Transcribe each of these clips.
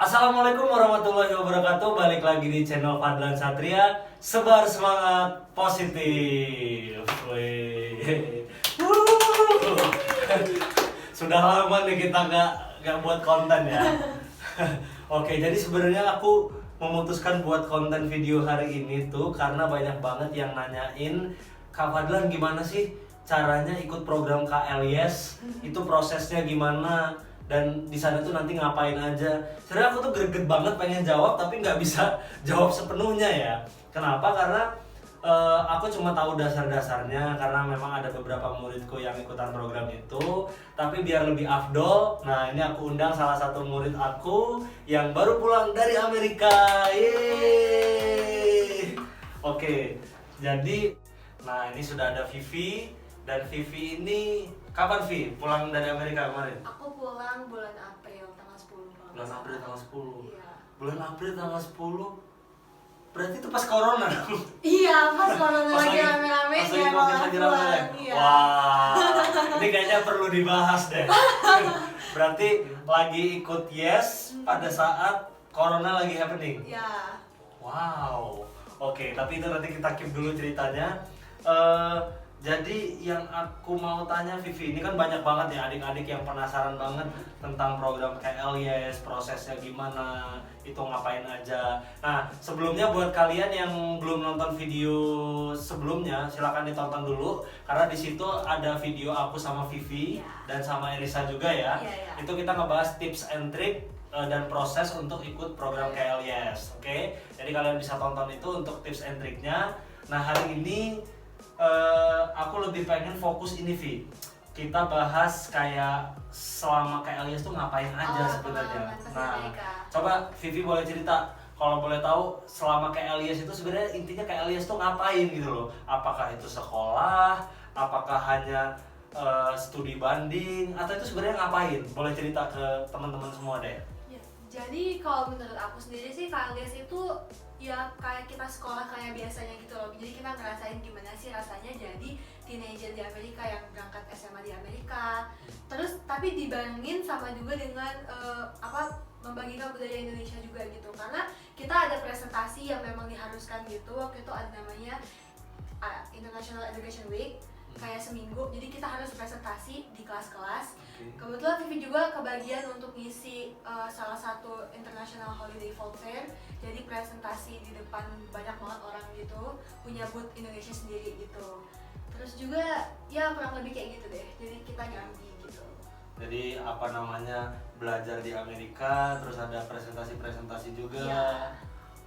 Assalamualaikum warahmatullahi wabarakatuh. Balik lagi di channel Fadlan Satria. Sebar semangat positif. Wih. Sudah lama nih kita nggak buat konten ya. Oke, jadi sebenarnya aku memutuskan buat konten video hari ini tuh karena banyak banget yang nanyain, Kak Fadlan gimana sih caranya ikut program KLIS? Itu prosesnya gimana? Dan di sana tuh nanti ngapain aja? Sebenarnya aku tuh greget banget pengen jawab tapi nggak bisa jawab sepenuhnya ya. Kenapa? Karena aku cuma tahu dasar-dasarnya karena memang ada beberapa muridku yang ikutan program itu. Tapi biar lebih afdol, nah ini aku undang salah satu murid aku yang baru pulang dari Amerika. Yeay. Oke, jadi nah ini sudah ada Vivi. Dan Vivi ini kapan Vi pulang dari Amerika kemarin? Aku pulang bulan April tanggal 10. Bulan April tanggal 10. Iya. Bulan April tanggal 10. Berarti itu pas corona dong. Iya, pas corona Pas lagi rame-rame pas lagi ya COVID lagi rame. Iya. Wah. Ini kayaknya perlu dibahas deh. Berarti lagi ikut Yes pada saat corona lagi happening. Iya. Wow. Oke, tapi itu nanti kita keep dulu ceritanya. Jadi yang aku mau tanya Vivi, ini kan banyak banget ya adik-adik yang penasaran banget tentang program KLIS, prosesnya gimana, itu ngapain aja. Nah, sebelumnya buat kalian yang belum nonton video sebelumnya, silakan ditonton dulu karena di situ ada video aku sama Vivi dan sama Erisa juga ya. Itu kita ngebahas tips and trick dan proses untuk ikut program KLIS. Oke? Jadi kalian bisa tonton itu untuk tips and triknya. Nah, hari ini aku lebih pengen fokus ini Vi. Kita bahas kayak selama KLIS tuh ngapain aja sebenarnya. Nah, coba Vivi boleh cerita kalau boleh tahu selama KLIS itu sebenarnya intinya KLIS tuh ngapain gitu loh. Apakah itu sekolah, apakah hanya studi banding atau itu sebenarnya ngapain? Boleh cerita ke teman-teman semua deh. Ya, jadi kalau menurut aku sendiri sih KLIS itu ya kayak kita sekolah kayak biasanya gitu loh. Jadi kita ngerasain gimana sih rasanya jadi teenager di Amerika yang berangkat SMA di Amerika. Terus tapi dibarengin sama juga dengan membagikan budaya Indonesia juga gitu. Karena kita ada presentasi yang memang diharuskan gitu. Waktu itu ada namanya International Education Week, kayak seminggu. Jadi kita harus presentasi di kelas-kelas. Kebetulan Vivi juga kebagian untuk ngisi salah satu International Holiday Fall Fair. Jadi presentasi di depan banyak banget orang gitu, punya booth Indonesia sendiri gitu. Terus juga ya kurang lebih kayak gitu deh. Jadi kita nyambi gitu. Jadi apa namanya belajar di Amerika, terus ada presentasi-presentasi juga. Iya.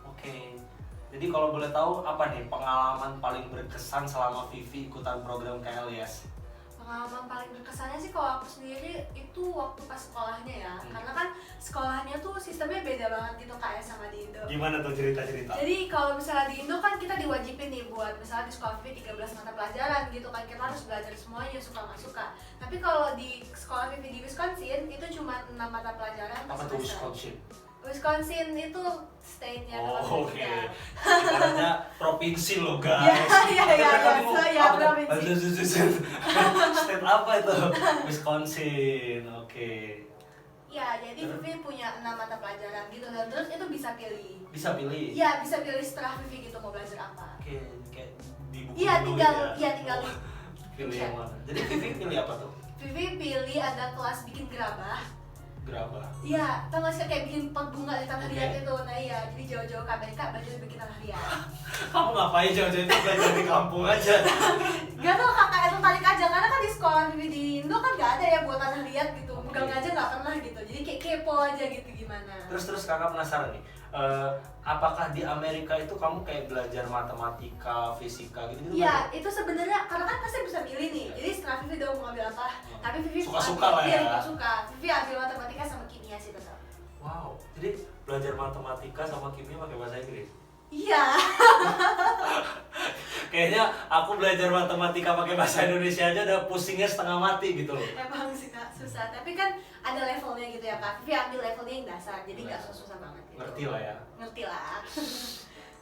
Oke. Jadi kalau boleh tahu apa nih pengalaman paling berkesan selama Vivi ikutan program KLIS? Pengalaman paling berkesannya sih kalau aku sendiri itu waktu pas sekolahnya ya. Karena kan sekolahnya tuh sistemnya beda banget gitu kayak sama di Indo. Gimana tuh cerita-cerita? Jadi kalau misalnya di Indo kan kita diwajibin nih buat misalnya di sekolah Vivi 13 mata pelajaran gitu kan, kita harus belajar semuanya suka nggak suka. Tapi kalau di sekolah Vivi di Wisconsin itu cuma 6 mata pelajaran per Apa tuh semester. Wisconsin? Wisconsin itu state-nya Oh, oke. Amerika. Ibaratnya provinsi loh guys. Iya, provinsi. State apa itu? Wisconsin. Oke. Ya, jadi Vivi punya 6 mata pelajaran gitu dan terus itu bisa pilih. Bisa pilih. Iya, bisa pilih setelah Vivi gitu mau belajar apa. Oke, kayak di buku Iya, dulu tinggal Oh, pilih yang mana? Jadi Vivi pilih apa tuh? Vivi pilih ada kelas bikin gerabah. Gerabah. Iya, tau gak sih kayak bikin pot bunga di tanah liat Oke. itu. Nah iya, jadi jauh-jauh ke Amerika belajar bikin tanah liat. Kamu ngapain jauh-jauh itu belajar di kampung aja? Gak tau kakak itu tarik aja, karena kan di sekolah Vivi di Indo kan gak ada ya buat tanah liat gitu. Pegang aja gak pernah gitu, jadi kayak kepo aja gitu gimana. Terus kakak penasaran nih, apakah di Amerika itu kamu kayak belajar matematika, fisika gitu-gitu? Iya, itu sebenarnya karena kan pasti bisa milih nih. Jadi setelah Vivi udah mau ambil apa, tapi Vivi Suka-suka lah ya. Iya, suka. Vivi ambil matematika sama kimia sih tetap. Wow, jadi belajar matematika sama kimia pakai bahasa Inggris? Iya. Kayaknya aku belajar matematika pakai bahasa Indonesia aja udah pusingnya setengah mati gitu loh. Emang sih kak, susah. Tapi kan ada levelnya gitu ya kak. Vivi ambil levelnya yang dasar, jadi nggak susah banget. Gitu. Ngerti lah ya. Ngerti lah.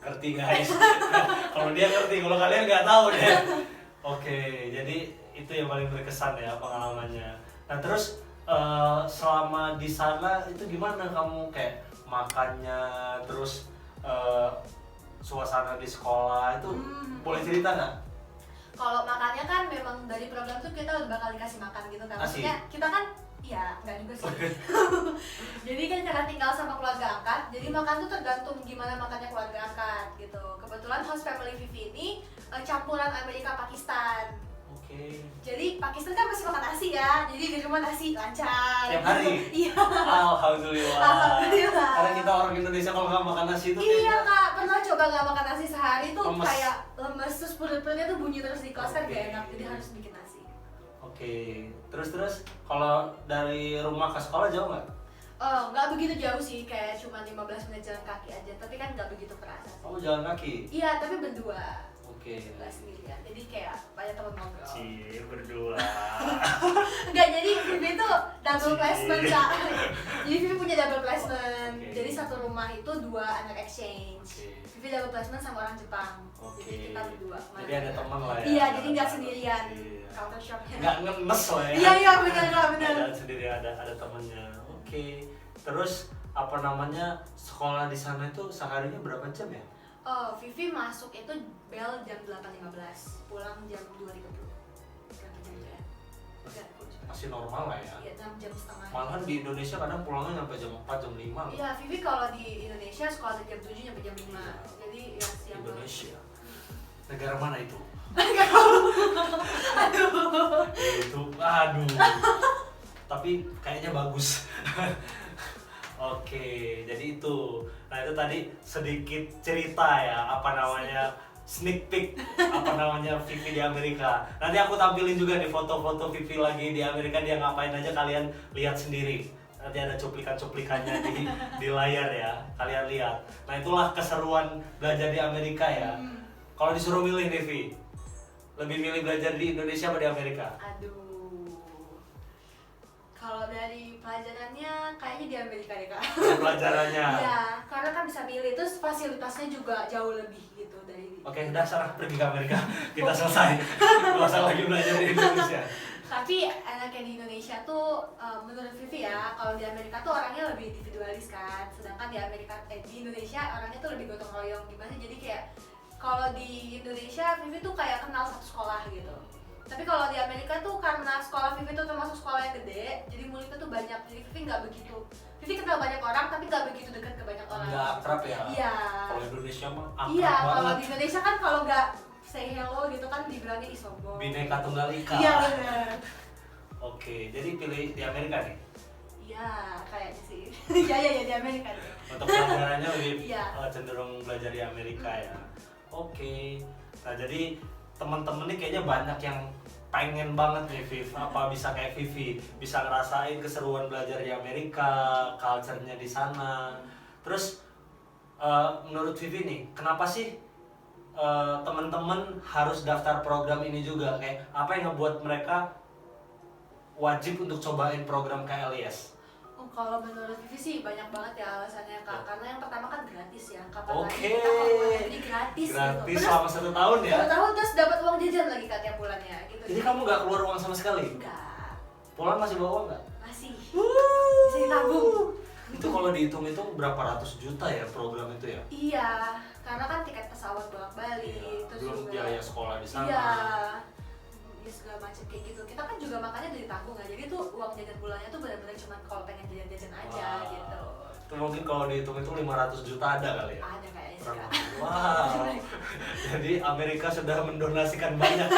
Ngerti guys. Kalau dia ngerti, kalau kalian nggak tahu deh. Oke, jadi itu yang paling berkesan ya pengalamannya. Nah terus selama di sana itu gimana kamu kayak makannya, terus suasana di sekolah itu boleh cerita nggak? Kalau makannya kan memang dari program tuh kita bakal dikasih makan gitu kan. Maksudnya kita kan ya nggak juga sih. Jadi kan karena tinggal sama keluarga angkat, jadi makan tuh tergantung gimana makannya keluarga angkat gitu. Kebetulan host family Vivi ini campuran Amerika Pakistan. Oke. Jadi Pakistan kan masih makan nasi ya, jadi di rumah nasi lancar. Tiap hari? Iya. Alhamdulillah. Alhamdulillah. Karena kita orang Indonesia kalau nggak makan nasi itu Iya kak, pernah coba nggak makan nasi sehari tuh lemes. kayak lemes, terus perut-perutnya tuh bunyi terus di kelas kan Oke. gak enak, jadi harus bikin nasi. Oke. Terus kalau dari rumah ke sekolah jauh nggak? Nggak begitu jauh sih, kayak cuma 15 menit jalan kaki aja, tapi kan nggak begitu kerasa sih. Oh, jalan kaki. Iya, tapi berdua. Oke. Nggak sendirian, jadi kayak banyak teman ngobrol. Cie, berdua. Enggak, jadi Vivi tuh double Cie. placement kak. Jadi Vivi punya double placement. Oke. Jadi satu rumah itu 2 anak exchange. Oke. Vivi double placement sama orang Jepang. Oke. Jadi kita berdua. Jadi ada teman lah ya. Iya, jadi nggak sendirian. Iya. Culture shocknya. Nggak ngenes lah ya. Iya benar kak, benar. Ada sendiri, ada temannya. Oke. Terus apa namanya, sekolah di sana itu seharinya berapa jam ya? Vivi masuk itu bel jam 8.15, pulang jam 2.30. Berapa jam ya? Masih normal lah ya. Iya, 6 jam setengah. Malahan di Indonesia kadang pulangnya sampai jam 4, jam 5 loh. Iya, Vivi kalau di Indonesia sekolah dari jam 7 sampai jam 5. Iya. Jadi ya siang banget. Indonesia. Negara mana itu? Itu, aduh. Tapi kayaknya bagus. Oke, jadi itu. Nah, itu tadi sedikit cerita ya, apa namanya, sneak peek, apa namanya, Vivi di Amerika. Nanti aku tampilin juga nih foto-foto Vivi lagi di Amerika, dia ngapain aja, kalian lihat sendiri. Nanti ada cuplikan-cuplikannya di layar ya, kalian lihat. Nah, itulah keseruan belajar di Amerika ya. Kalau disuruh milih nih, Vi, lebih milih belajar di Indonesia apa di Amerika? Aduh. Kalau dari pelajarannya kayaknya di Amerika deh kak. Pelajarannya. Iya, karena kan bisa milih, terus fasilitasnya juga jauh lebih gitu dari. Oke, udah Sarah pergi ke Amerika. Kita selesai. Gak usah lagi belajar di Indonesia. Tapi enaknya di Indonesia tuh menurut Vivi ya, kalau di Amerika tuh orangnya lebih individualis kan, sedangkan di di Indonesia orangnya tuh lebih gotong royong gimana. Jadi kayak kalau di Indonesia Vivi tuh kayak kenal satu sekolah gitu. Tapi kalau di Amerika tuh karena sekolah Vivi tuh termasuk sekolah yang gede, jadi muridnya tuh banyak. Jadi Vivi nggak begitu, Vivi kenal banyak orang tapi nggak begitu dekat ke banyak orang. Nggak akrab ya? Iya. Kalau Indonesia mah akrab Iya, kalau banget. di Indonesia kan kalau nggak say hello gitu kan dibilangnya isombong. Bineka Tunggal Ika. Iya benar. Oke, jadi pilih di Amerika nih. Iya, kayaknya sih. Iya di Amerika deh. Untuk pelajarannya lebih Iya. cenderung belajar di Amerika ya. Oke. Nah, jadi teman-teman nih kayaknya banyak yang pengen banget nih Viv, apa bisa kayak Vivi, bisa ngerasain keseruan belajar di Amerika, culture-nya di sana. Terus menurut Vivi nih, kenapa sih teman-teman harus daftar program ini juga? Kayak apa yang ngebuat mereka wajib untuk cobain program KLIS? Kalau menurut Vivi sih banyak banget ya alasannya kak. Karena yang pertama kan gratis ya. Kapan lagi Oke. kita kalau mau jadi gratis Gratis gitu. selama 1 tahun ya? 1 tahun terus dapat uang jajan lagi kak tiap bulannya gitu. Jadi kamu nggak keluar uang sama sekali? Enggak. Pulang masih bawa uang nggak? Masih. Bisa ditabung. Itu kalau dihitung-hitung berapa ratus juta ya program itu ya? Iya, karena kan tiket pesawat bolak-balik, Iya, terus belum juga biaya sekolah di sana. Iya, ya segala macam kayak gitu. Kita kan juga makannya dari tabung ya, jadi tuh uang jajan bulannya tuh benar-benar cuma kalau pengen jajan-jajan aja Wah. gitu. Itu mungkin kalau dihitung itu 500 juta ada kali ya? Ada kayaknya sih Kurang kak. lebih. Wow. Jadi Amerika sudah mendonasikan banyak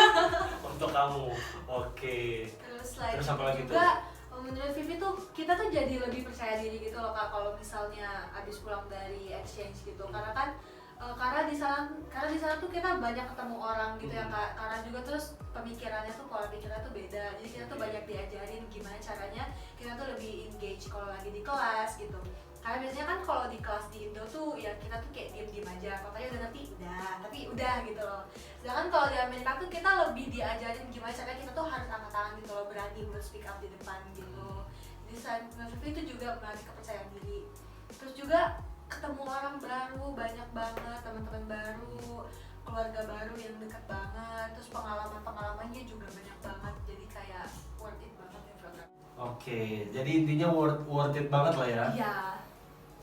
untuk kamu. Oke. Terus selain Terus apa itu lagi tuh? juga menurut Vivi tuh kita tuh jadi lebih percaya diri gitu loh kak kalau misalnya abis pulang dari exchange gitu, karena kan karena di sana tuh kita banyak ketemu orang gitu ya kak, karena juga terus pemikirannya tuh pola pikirnya tuh beda, jadi kita tuh banyak diajarin gimana caranya kita tuh lebih engage kalau lagi di kelas gitu. Karena biasanya kan kalau di kelas di Indo tuh ya kita tuh kayak diem-diem aja, katanya udah ngerti, udah, tapi udah gitu loh. Sedangkan kalau di Amerika tuh kita lebih diajarin gimana caranya kita tuh harus angkat tangan gitu loh, berani buat speak up di depan gitu. Jadi selain itu juga melatih kepercayaan diri. Terus juga ketemu orang baru, banyak banget teman-teman baru, keluarga baru yang dekat banget, terus pengalamannya juga banyak banget, jadi kayak worth it banget ya program. Oke, jadi intinya worth it banget lah ya. Iya.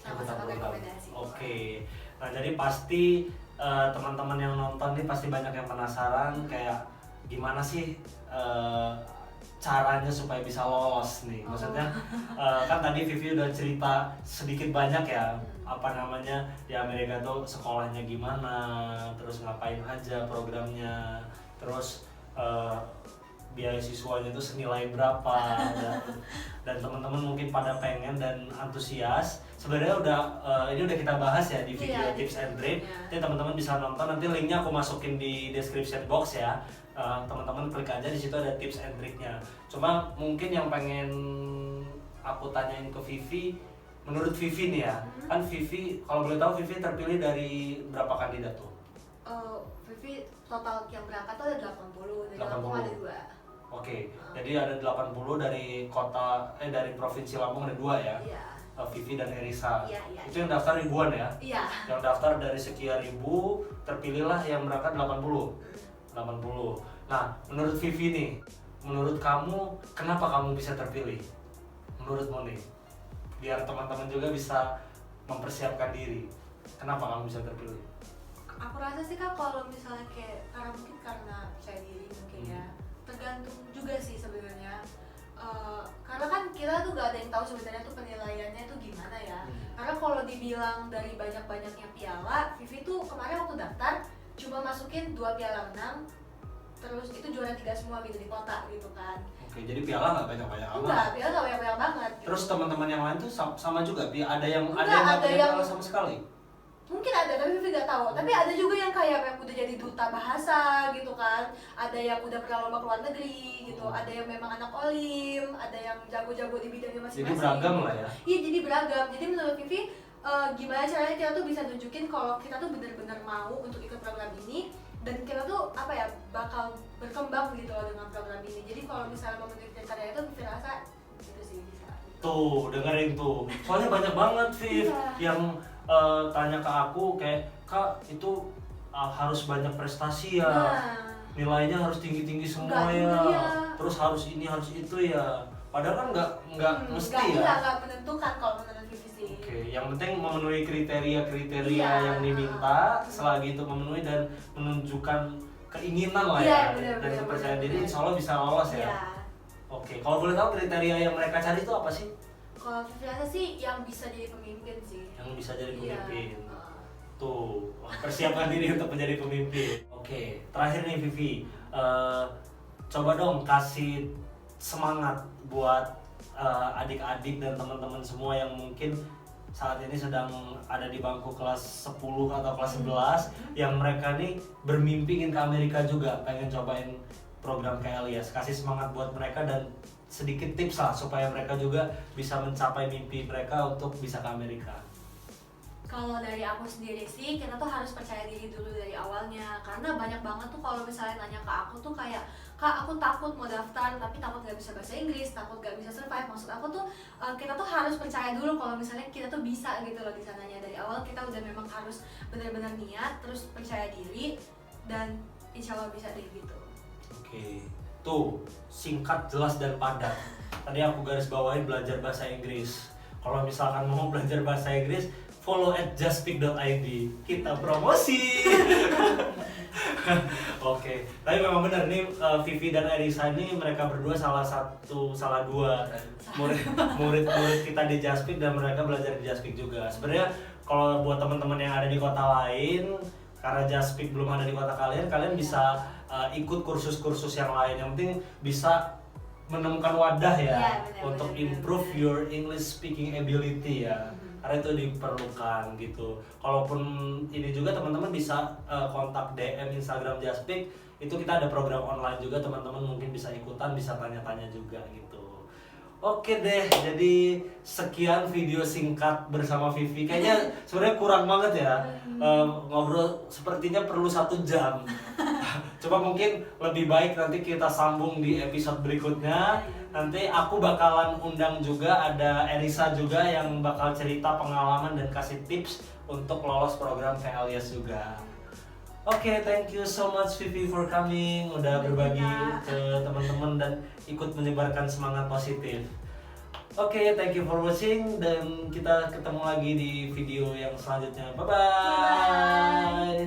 sama-sama rekomendasi. Oke. Nah, jadi pasti teman-teman yang nonton nih pasti banyak yang penasaran kayak gimana sih caranya supaya bisa lolos nih. Maksudnya kan tadi Vivi udah cerita sedikit banyak ya apa namanya di Amerika tuh sekolahnya gimana, terus ngapain aja programnya, terus biaya siswanya itu senilai berapa dan teman-teman mungkin pada pengen dan antusias. Sebenarnya udah ini udah kita bahas ya di video tips and trick. Jadi teman-teman bisa nonton, nanti linknya aku masukin di description box ya. Teman-teman klik aja, di situ ada tips and triknya. Cuma mungkin yang pengen aku tanyain ke Vivi, menurut Vivi nih ya, kan Vivi kalau boleh tahu Vivi terpilih dari berapa kandidat tuh? Vivi total yang berangkat tuh ada 80 dan yang Lampung ada 2. Oke, jadi ada 80 dari kota dari provinsi Lampung ada 2 ya? Iya. Vivi dan Erisa. Iya. Itu yang daftar ribuan ya? Iya. Yang daftar dari sekian ribu terpilihlah yang berangkat 80. Nah, menurut Vivi nih, menurut kamu kenapa kamu bisa terpilih? Menurutmu nih, biar teman-teman juga bisa mempersiapkan diri. Kenapa kamu bisa terpilih? Aku rasa sih Kak, kalau misalnya karena mungkin karena percaya diri mungkin ya. Tergantung juga sih sebenarnya. Karena kan kita tuh gak ada yang tahu sebenarnya tuh penilaiannya tuh gimana ya. Karena kalau dibilang dari banyak-banyaknya piala, Vivi tuh kemarin waktu daftar cuma masukin 2 piala menang, terus itu juara 3 semua gitu di kota gitu kan. Oke, jadi piala nggak banyak-banyak amat. Enggak, piala nggak banyak-banyak banget gitu. Terus teman-teman yang lain tuh sama juga, ada yang Enggak, nggak punya piala sama sekali. Mungkin ada, tapi Vivi nggak tahu. Tapi ada juga yang kayak yang udah jadi duta bahasa gitu kan. Ada yang udah pernah lomba ke luar negeri gitu. Ada yang memang anak olim, ada yang jago-jago di bidangnya masing-masing. Jadi beragam lah ya. Iya, jadi beragam. Jadi menurut Vivi gimana caranya kita tuh bisa nunjukin kalau kita tuh benar-benar mau untuk ikut program ini dan kita tuh bakal berkembang gitu loh dengan program ini. Jadi kalau misalnya memenuhi kriteria itu Vivi rasa itu sih bisa. Tuh, dengerin tuh. Soalnya banyak banget Viv yang tanya ke aku kayak, "Kak, itu harus banyak prestasi ya. Nilainya harus tinggi-tinggi semua ya. Terus harus ini, harus itu ya." Padahal kan nggak mesti ya. Nggak menentukan kalau menurut Vivi sih. Oke, yang penting memenuhi kriteria yang diminta, selagi itu memenuhi dan menunjukkan keinginan lah ya, dan kepercayaan diri, insya Allah bisa lolos ya. Oke, kalau boleh tahu kriteria yang mereka cari itu apa sih? Kalau Vivi rasa sih yang bisa jadi pemimpin sih. Yang bisa jadi pemimpin. Tuh, persiapkan diri untuk menjadi pemimpin. Oke, terakhir nih Vivi, coba dong kasih semangat buat adik-adik dan teman-teman semua yang mungkin saat ini sedang ada di bangku kelas 10 atau kelas 11 yang mereka nih bermimpi ingin ke Amerika juga, pengen cobain program kayak Elias. Kasih semangat buat mereka dan sedikit tips lah supaya mereka juga bisa mencapai mimpi mereka untuk bisa ke Amerika. Kalau dari aku sendiri sih, kita tuh harus percaya diri dulu dari awalnya. Karena banyak banget tuh kalau misalnya nanya ke aku tuh kayak, "Kak, aku takut mau daftar, tapi takut gak bisa bahasa Inggris, takut gak bisa survive." Maksud aku tuh, kita tuh harus percaya dulu kalau misalnya kita tuh bisa gitu loh di sananya. Dari awal kita udah memang harus benar-benar niat, terus percaya diri, dan insya Allah bisa deh gitu. Oke, tuh singkat, jelas, dan padat. Tadi aku garis bawahi belajar bahasa Inggris. Kalau misalkan mau belajar bahasa Inggris, follow @justspeak.id, kita promosi. Oke, tapi memang benar nih Vivi dan Erisa ini mereka berdua salah dua murid kita di Just Speak dan mereka belajar di Just Speak juga. Sebenarnya kalau buat teman-teman yang ada di kota lain, karena Just Speak belum ada di kota kalian bisa ikut kursus-kursus yang lain. Yang penting bisa menemukan wadah ya, untuk improve your English speaking ability ya. Karena itu diperlukan gitu. Kalaupun ini juga teman-teman bisa kontak DM Instagram Just Speak, itu kita ada program online juga, teman-teman mungkin bisa ikutan, bisa tanya-tanya juga gitu. Oke deh, jadi sekian video singkat bersama Vivi. Kayaknya sebenarnya kurang banget ya, ngobrol sepertinya perlu 1 jam. Coba mungkin lebih baik nanti kita sambung di episode berikutnya. Nanti aku bakalan undang juga, ada Erisa juga yang bakal cerita pengalaman dan kasih tips untuk lolos program kayak Elias juga. Oke, thank you so much Vivi for coming, udah berbagi ke teman-teman dan ikut menyebarkan semangat positif. Oke, thank you for watching dan kita ketemu lagi di video yang selanjutnya. Bye Bye. bye.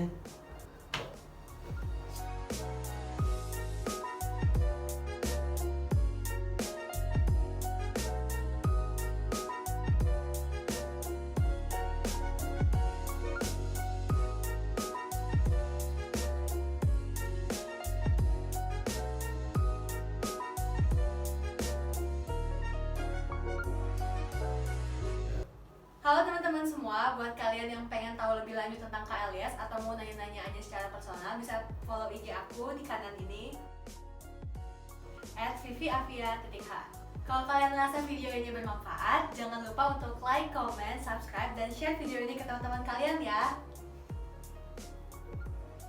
Halo teman-teman semua, buat kalian yang pengen tahu lebih lanjut tentang KLIS atau mau nanya-nanya aja secara personal, bisa follow IG aku di kanan ini @viviavia_h. Kalau kalian merasa video ini bermanfaat, jangan lupa untuk like, comment, subscribe, dan share video ini ke teman-teman kalian ya.